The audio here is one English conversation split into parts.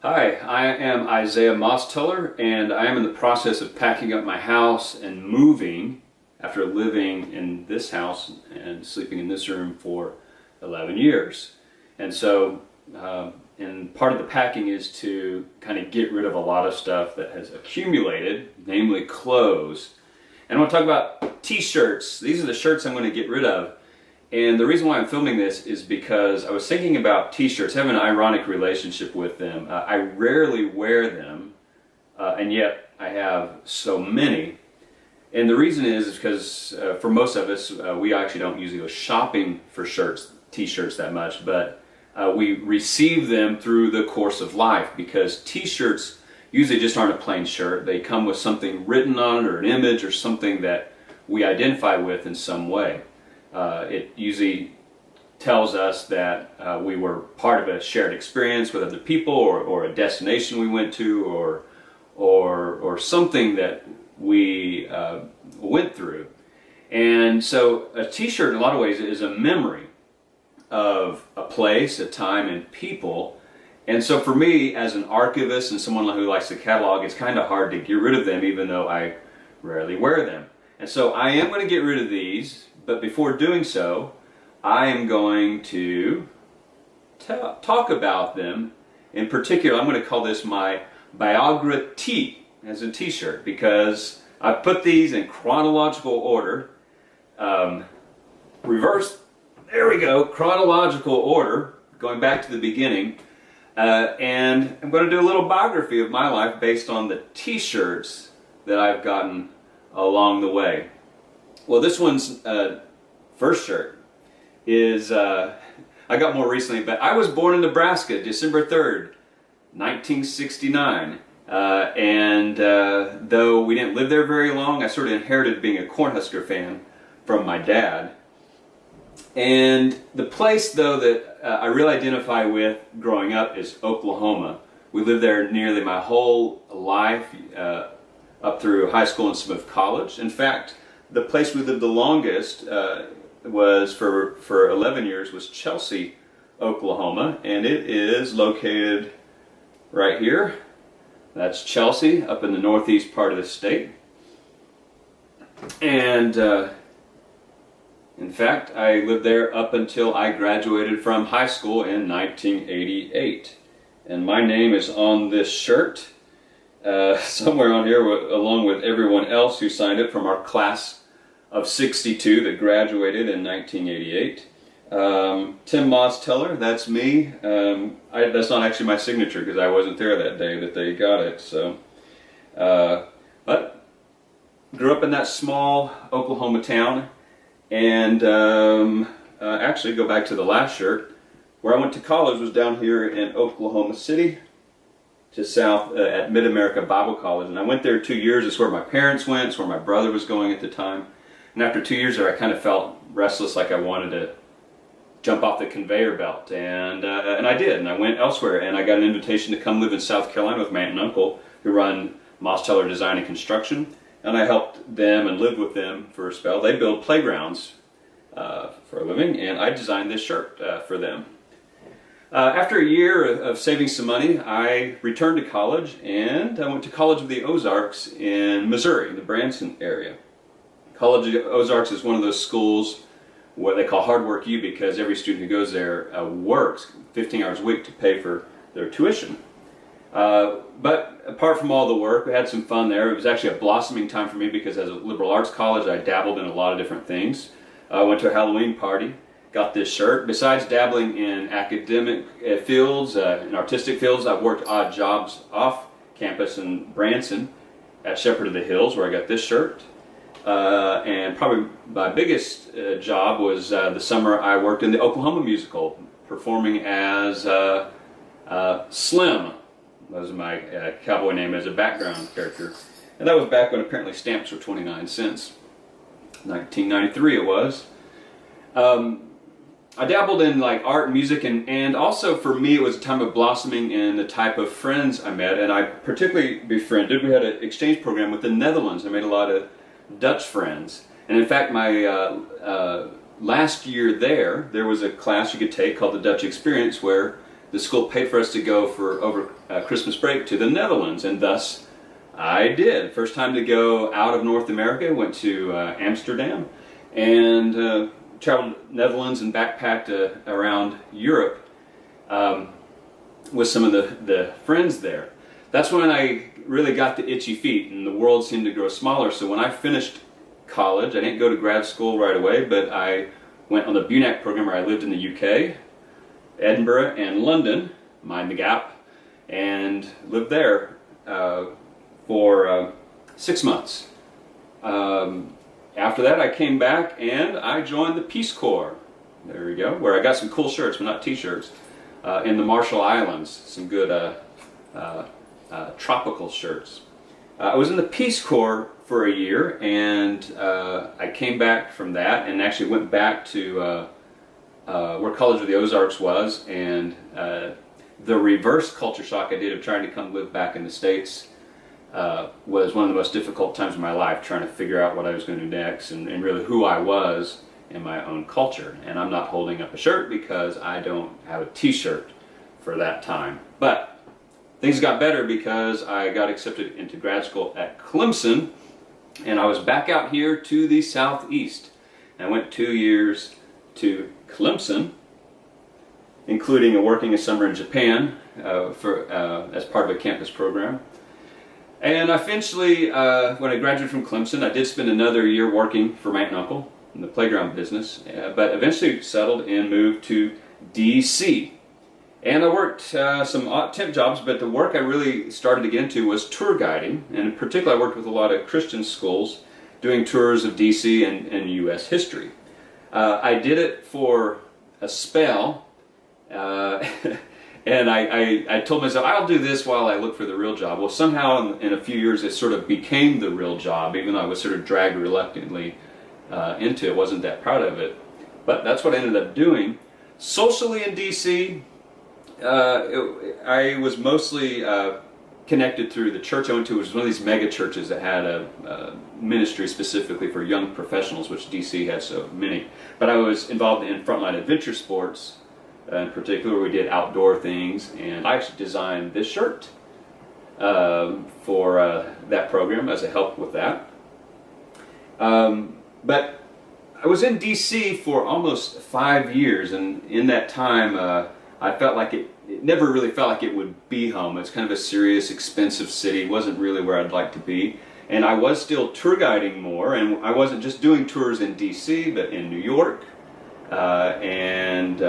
Hi, I am Isaiah Mosteller, and I am in the process of packing up my house and moving after living in this house and sleeping in this room for 11 years. And so, and part of the packing is to kind of get rid of a lot of stuff that has accumulated, namely clothes. And I want to talk about t-shirts. These are the shirts I'm going to get rid of. And the reason why I'm filming this is because I was thinking about t-shirts. I have an ironic relationship with them. I rarely wear them, and yet I have so many. And the reason is because for most of us, we actually don't usually go shopping for t-shirts that much, but we receive them through the course of life, because t-shirts usually just aren't a plain shirt. They come with something written on it, or an image, or something that we identify with in some way. It usually tells us that we were part of a shared experience with other people, or a destination we went to, or something that we went through. And so a t-shirt in a lot of ways is a memory of a place, a time, and people. And so for me, as an archivist and someone who likes to catalog, it's kind of hard to get rid of them, even though I rarely wear them. And so I am going to get rid of these. But before doing so, I am going to talk about them. In particular, I'm going to call this my Biogra tee as a t-shirt, because I put these in chronological order. Reverse, there we go, chronological order, going back to the beginning. And I'm going to do a little biography of my life based on the t-shirts that I've gotten along the way. Well, this one's first shirt is, I got more recently, but I was born in Nebraska, December 3rd, 1969. And though we didn't live there very long, I sort of inherited being a Cornhusker fan from my dad. And the place, though, that I really identify with growing up is Oklahoma. We lived there nearly my whole life, up through high school and some of college. In fact, the place we lived the longest was for 11 years was Chelsea, Oklahoma, and it is located right here. That's Chelsea, up in the northeast part of the state. And in fact, I lived there up until I graduated from high school in 1988. And my name is on this shirt, somewhere on here, along with everyone else who signed up from our class of 62 that graduated in 1988. Tim Mosteller, that's me. That's not actually my signature, because I wasn't there that day that they got it. So, but grew up in that small Oklahoma town, and actually go back to the last shirt. Where I went to college was down here in Oklahoma City, just south at Mid-America Bible College, and I went there 2 years. It's where my parents went. It's where my brother was going at the time. And after 2 years there, I kind of felt restless, like I wanted to jump off the conveyor belt, and I did, and I went elsewhere, and I got an invitation to come live in South Carolina with my aunt and uncle, who run Mosteller Design and Construction, and I helped them and lived with them for a spell. They build playgrounds for a living, and I designed this shirt for them. After a year of saving some money, I returned to college, and I went to College of the Ozarks in Missouri, in the Branson area. College of the Ozarks is one of those schools what they call Hard Work U, because every student who goes there works 15 hours a week to pay for their tuition. But apart from all the work, we had some fun there. It was actually a blossoming time for me, because as a liberal arts college, I dabbled in a lot of different things. I went to a Halloween party, got this shirt. Besides dabbling in academic fields, in artistic fields, I've worked odd jobs off campus in Branson at Shepherd of the Hills, where I got this shirt. And probably my biggest job was the summer I worked in the Oklahoma musical, performing as Slim. That was my cowboy name as a background character. And that was back when apparently stamps were 29 cents. 1993 it was. I dabbled in like art and music, and also for me it was a time of blossoming in the type of friends I met, and I particularly befriended. We had an exchange program with the Netherlands. I made a lot of Dutch friends, and in fact my last year there was a class you could take called the Dutch Experience, where the school paid for us to go for over Christmas break to the Netherlands, and thus I did. First time to go out of North America, went to Amsterdam, and traveled Netherlands and backpacked around Europe with some of the friends there. That's when I really got the itchy feet, and the world seemed to grow smaller. So when I finished college, I didn't go to grad school right away, but I went on the BUNAC program where I lived in the UK, Edinburgh and London, mind the gap, and lived there for 6 months. After that I came back and I joined the Peace Corps. There we go, where I got some cool shirts, but not t-shirts, in the Marshall Islands, some good tropical shirts. I was in the Peace Corps for a year, and I came back from that and actually went back to where College of the Ozarks was, and the reverse culture shock I did of trying to come live back in the States was one of the most difficult times of my life, trying to figure out what I was going to do next and really who I was in my own culture. And I'm not holding up a shirt because I don't have a t-shirt for that time. But things got better because I got accepted into grad school at Clemson, and I was back out here to the southeast. I went 2 years to Clemson, including working a summer in Japan as part of a campus program. And eventually, when I graduated from Clemson, I did spend another year working for my aunt and uncle in the playground business, but eventually settled and moved to DC. And I worked some odd temp jobs, but the work I really started to get into was tour guiding, and in particular I worked with a lot of Christian schools doing tours of DC and U.S. history. I did it for a spell, and I told myself, I'll do this while I look for the real job. Well, somehow in a few years it sort of became the real job, even though I was sort of dragged reluctantly into it. Wasn't that proud of it. But that's what I ended up doing. Socially in DC, I was mostly connected through the church I went to, which was one of these mega churches that had a ministry specifically for young professionals, which DC has so many. But I was involved in frontline adventure sports. In particular, we did outdoor things, and I actually designed this shirt for that program as a help with that. But I was in DC for almost 5 years, and in that time I felt like it never really felt like it would be home. It's kind of a serious, expensive city. It wasn't really where I'd like to be. And I was still tour guiding more, and I wasn't just doing tours in DC, but in New York and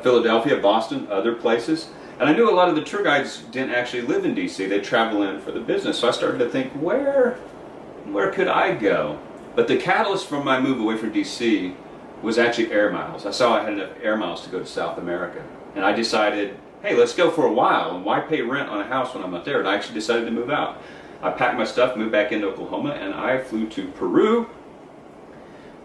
Philadelphia, Boston, other places. And I knew a lot of the tour guides didn't actually live in DC. They travel in for the business. So I started to think, where could I go? But the catalyst for my move away from DC was actually air miles. I saw I had enough air miles to go to South America. And I decided, hey, let's go for a while. And why pay rent on a house when I'm not there? And I actually decided to move out. I packed my stuff, moved back into Oklahoma, and I flew to Peru,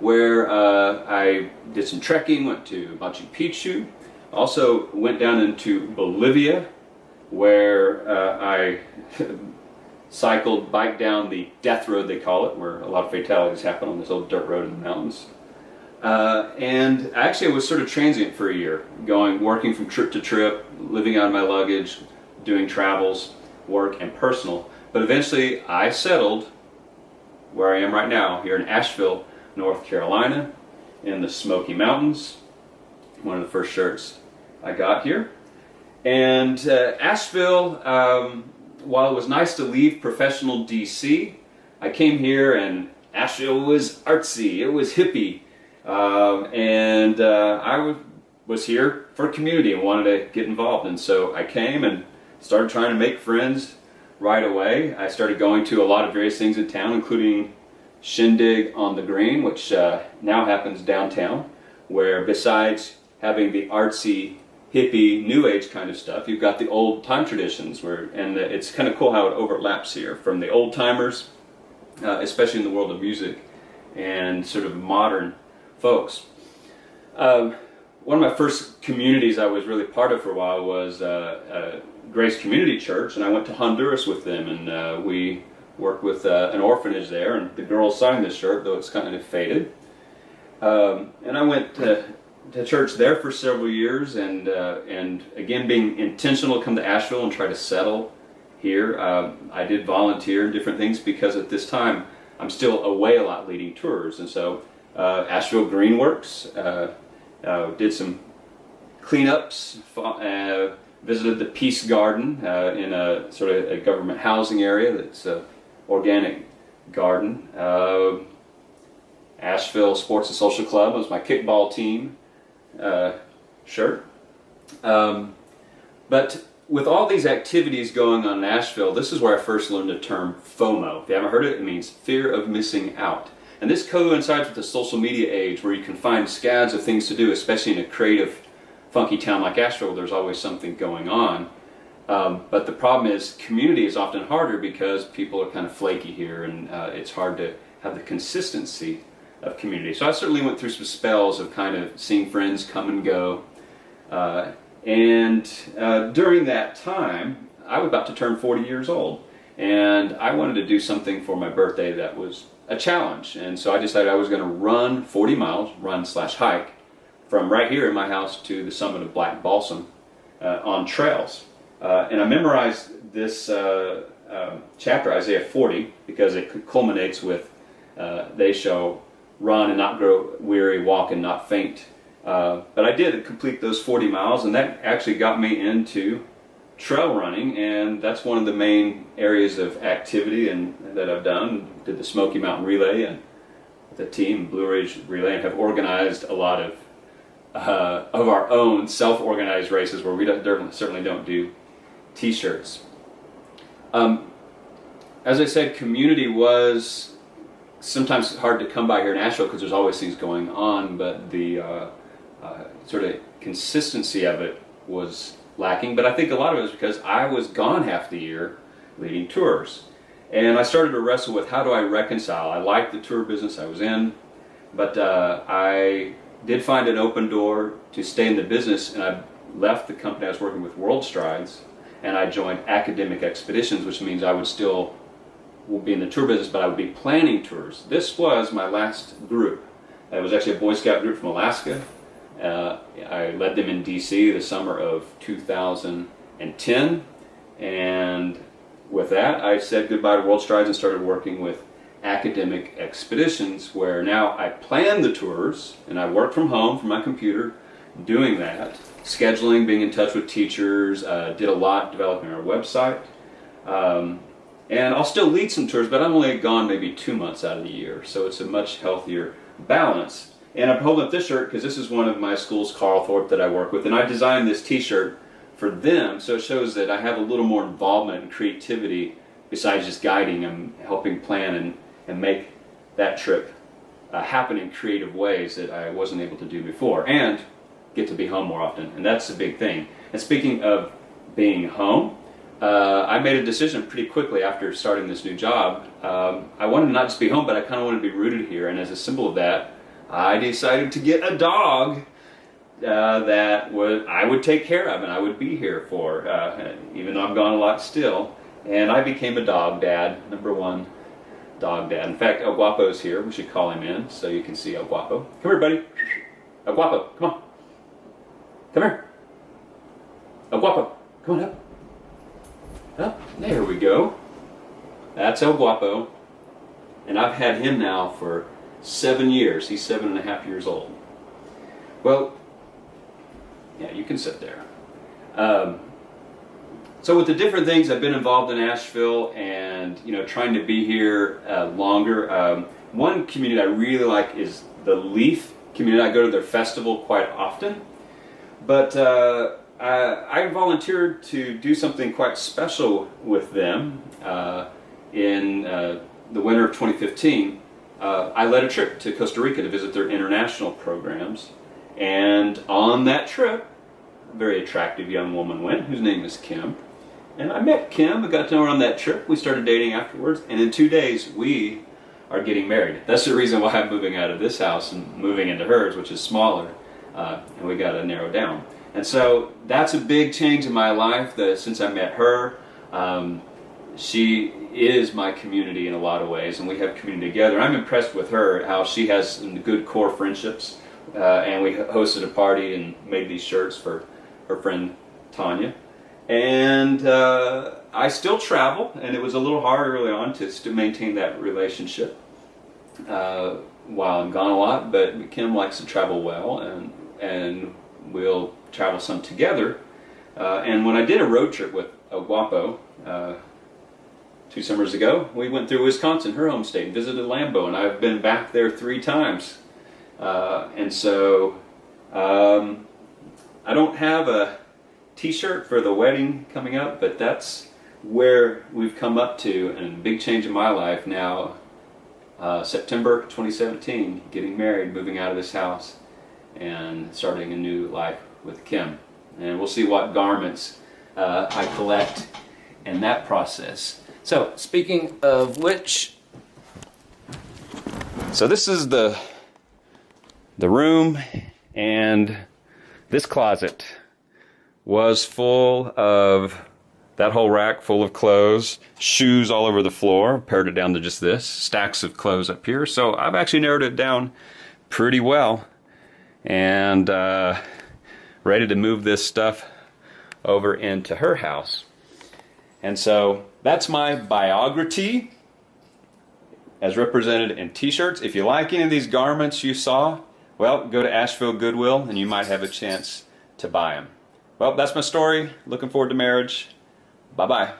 where I did some trekking, went to Machu Picchu. Also went down into Bolivia, where I biked down the death road, they call it, where a lot of fatalities happen on this old dirt road in the mountains. And actually I was sort of transient for a year, working from trip to trip, living out of my luggage, doing travels, work, and personal. But eventually I settled where I am right now, here in Asheville, North Carolina, in the Smoky Mountains. One of the first shirts I got here. And Asheville, while it was nice to leave professional DC, I came here and Asheville was artsy, it was hippie. And I was here for community and wanted to get involved. And so I came and started trying to make friends right away. I started going to a lot of various things in town, including Shindig on the Green, which now happens downtown, where besides having the artsy, hippie, new age kind of stuff, you've got the old time traditions, and it's kind of cool how it overlaps here, from the old timers, especially in the world of music, and sort of modern folks. One of my first communities I was really part of for a while was Grace Community Church, and I went to Honduras with them, and we worked with an orphanage there, and the girls signed this shirt, though it's kind of faded. And I went to church there for several years, and again being intentional to come to Asheville and try to settle here. I did volunteer in different things because at this time I'm still away a lot leading tours, and so Asheville Greenworks, did some cleanups, visited the Peace Garden in a sort of a government housing area that's an organic garden. Asheville Sports and Social Club was my kickball team shirt. But with all these activities going on in Asheville, this is where I first learned the term FOMO. If you haven't heard it, it means fear of missing out. And this coincides with the social media age where you can find scads of things to do, especially in a creative, funky town like Asheville. There's always something going on. But the problem is community is often harder because people are kind of flaky here, and it's hard to have the consistency of community. So I certainly went through some spells of kind of seeing friends come and go. During that time, I was about to turn 40 years old, and I wanted to do something for my birthday that was a challenge. And so I decided I was going to run 40 miles, run/hike, from right here in my house to the summit of Black Balsam on trails. And I memorized this chapter, Isaiah 40, because it culminates with, they shall run and not grow weary, walk and not faint. But I did complete those 40 miles, and that actually got me into trail running, and that's one of the main areas of activity that I've done. Did the Smoky Mountain Relay and the team, Blue Ridge Relay, and have organized a lot of our own self-organized races where we certainly don't do t-shirts. As I said, community was sometimes hard to come by here in Asheville because there's always things going on, but the sort of consistency of it was lacking. But I think a lot of it was because I was gone half the year leading tours. And I started to wrestle with how do I reconcile. I liked the tour business I was in, but I did find an open door to stay in the business, and I left the company I was working with, World Strides, and I joined Academic Expeditions, which means I would still be in the tour business, but I would be planning tours. This was my last group. It was actually a Boy Scout group from Alaska. I led them in DC the summer of 2010, and with that I said goodbye to World Strides and started working with Academic Expeditions, where now I plan the tours and I work from home from my computer doing that, scheduling, being in touch with teachers, did a lot developing our website, and I'll still lead some tours, but I'm only gone maybe 2 months out of the year, so it's a much healthier balance. And I'm holding up this shirt because this is one of my school's Carl Thorpe that I work with, and I designed this t-shirt for them, so it shows that I have a little more involvement and creativity besides just guiding. I'm helping plan and make that trip happen in creative ways that I wasn't able to do before, and get to be home more often, and that's a big thing. And speaking of being home, I made a decision pretty quickly after starting this new job. I wanted to not just be home, but I kind of wanted to be rooted here, and as a symbol of that, I decided to get a dog that I would take care of and I would be here for, even though I'm gone a lot still. And I became a dog dad, #1 dog dad. In fact, El Guapo's here. We should call him in so you can see El Guapo. Come here, buddy. El Guapo, come on. Come here. El Guapo, come on up. Up. There we go. That's El Guapo. And I've had him now for 7 years. He's 7.5 years old. Well, yeah, you can sit there. So with the different things, I've been involved in Asheville and trying to be here longer. One community I really like is the Leaf community. I go to their festival quite often. But I volunteered to do something quite special with them in the winter of 2015. I led a trip to Costa Rica to visit their international programs, and on that trip, a very attractive young woman went, whose name is Kim, and I met Kim. I got to know her on that trip. We started dating afterwards, and in 2 days we are getting married. That's the reason why I'm moving out of this house and moving into hers, which is smaller, and we got to narrow down. And so that's a big change in my life. Since I met her, she is my community in a lot of ways, and we have community together. I'm impressed with her, how she has some good core friendships and we hosted a party and made these shirts for her friend Tanya. And I still travel, and it was a little hard early on to maintain that relationship while I'm gone a lot, but Kim likes to travel well, and we'll travel some together. And when I did a road trip with Guapo 2 summers ago, we went through Wisconsin, her home state, and visited Lambeau, and I've been back there 3 times. And so I don't have a t-shirt for the wedding coming up, but that's where we've come up to, and a big change in my life now. September 2017, getting married, moving out of this house, and starting a new life with Kim. And we'll see what garments I collect in that process. So, speaking of which, so this is the room, and this closet was full of, that whole rack full of clothes, shoes all over the floor, pared it down to just this, stacks of clothes up here. So I've actually narrowed it down pretty well, and ready to move this stuff over into her house. And so that's my Biogra tee, as represented in t-shirts. If you like any of these garments you saw, well, go to Asheville Goodwill and you might have a chance to buy them. Well, that's my story. Looking forward to marriage. Bye-bye.